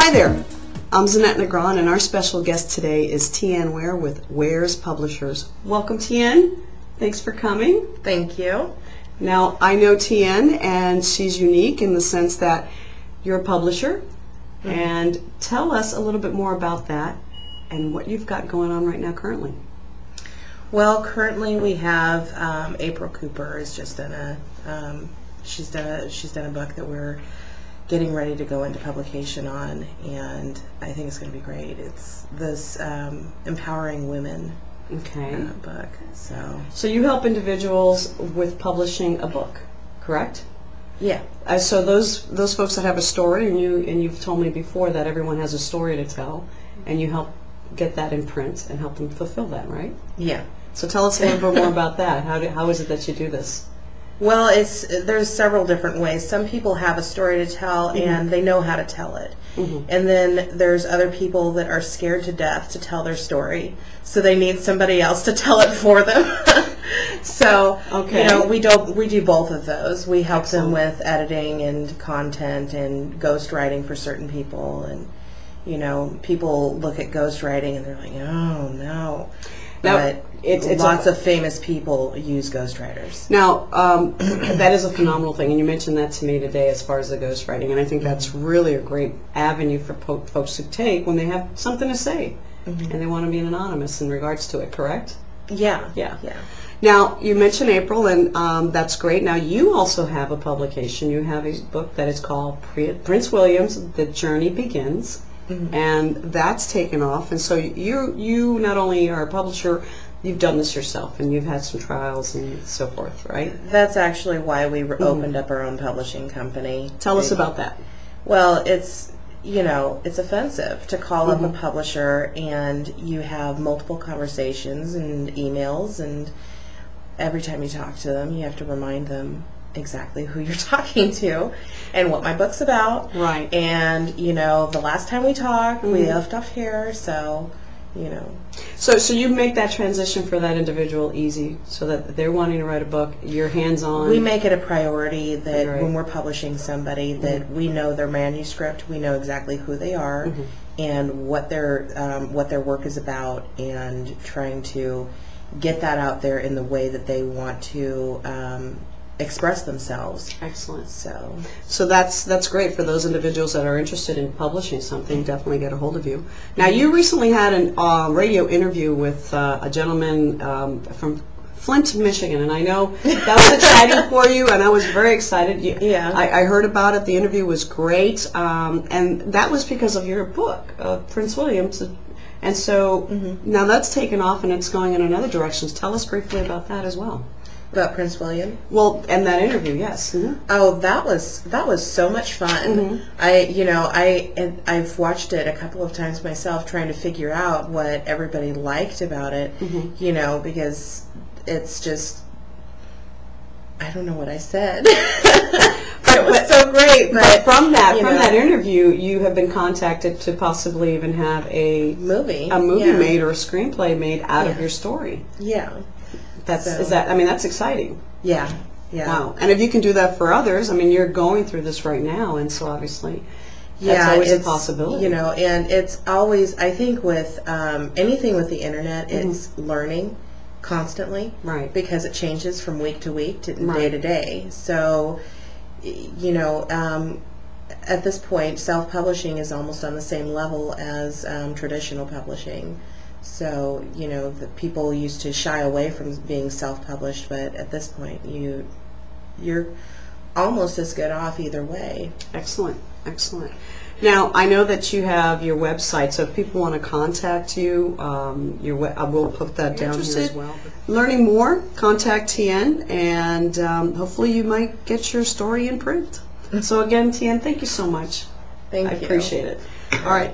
Hi there, I'm Zanette Negron, and our special guest today is Tienne Weyer with Weyer's Publishers. Welcome, Tienne. Thanks for coming. Thank you. Now, I know Tienne, and she's unique in the sense that you're a publisher. Mm-hmm. And tell us a little bit more about that and what you've got going on right now currently. Well, currently we have April Cooper has just done she's done a book that we're getting ready to go into publication on, and I think it's going to be great. It's this empowering women book. So you help individuals with publishing a book, correct? Yeah. So those folks that have a story, and you've told me before that everyone has a story to tell, and you help get that in print and help them fulfill that, right? Yeah. So tell us a little bit more about that. How is it that you do this? Well, there's several different ways. Some people have a story to tell, mm-hmm. and they know how to tell it. Mm-hmm. And then there's other people that are scared to death to tell their story, so they need somebody else to tell it for them. So, okay. You know, we do both of those. We help them with editing and content and ghostwriting for certain people, and you know, people look at ghostwriting and they're like, oh no. But it's lots of famous people use ghostwriters. Now, that is a phenomenal thing, and you mentioned that to me today as far as the ghostwriting, and I think that's really a great avenue for folks to take when they have something to say, mm-hmm. and they want to be anonymous in regards to it, correct? Yeah. Yeah. Yeah. Now, you mentioned April, and that's great. Now, you also have a publication. You have a book that is called Prince William's The Journey Begins. Mm-hmm. And that's taken off, and so you not only are a publisher, you've done this yourself, and you've had some trials and so forth, right? That's actually why we opened up our own publishing company. Tell us about that. Well, it's offensive to call mm-hmm. up a publisher and you have multiple conversations and emails, and every time you talk to them, you have to remind them exactly who you're talking to and what my book's about. Right. And, you know, the last time we talked, mm-hmm. we left off here, so, you know. So you make that transition for that individual easy, so that they're wanting to write a book, you're hands-on. We make it a priority that right. when we're publishing somebody, that mm-hmm. we know their manuscript, we know exactly who they are, mm-hmm. and what their work is about, and trying to get that out there in the way that they want to express themselves. Excellent. So that's great for those individuals that are interested in publishing something. Definitely get a hold of you. Now, you recently had a radio interview with a gentleman from Flint, Michigan, and I know that was exciting for you, and I was very excited. Yeah. I heard about it. The interview was great, and that was because of your book, Prince William's. And so mm-hmm. now that's taken off, and it's going in another direction. Tell us briefly about that as well. About Prince William? Well, and that interview, yes. Mm-hmm. Oh, that was so much fun. Mm-hmm. I've watched it a couple of times myself, trying to figure out what everybody liked about it. Mm-hmm. You know, because it's just, I don't know what I said. It was so great. But from that interview, you have been contacted to possibly even have a movie yeah. made or a screenplay made out of your story. Yeah. That's exciting. Yeah. Yeah. Wow. And if you can do that for others, I mean, you're going through this right now, and so obviously that's always a possibility. You know, and it's always, I think with anything with the internet, it's mm-hmm. learning constantly. Right. Because it changes from week to week to day to day. So, you know, at this point, self-publishing is almost on the same level as traditional publishing. So, you know, the people used to shy away from being self-published, but at this point, you're almost as good off either way. Excellent, excellent. Now, I know that you have your website, so if people want to contact you, I will put that down here as well. Learning more, contact Tienne, and hopefully you might get your story in print. So again, Tienne, thank you so much. Thank you. I appreciate it. All right.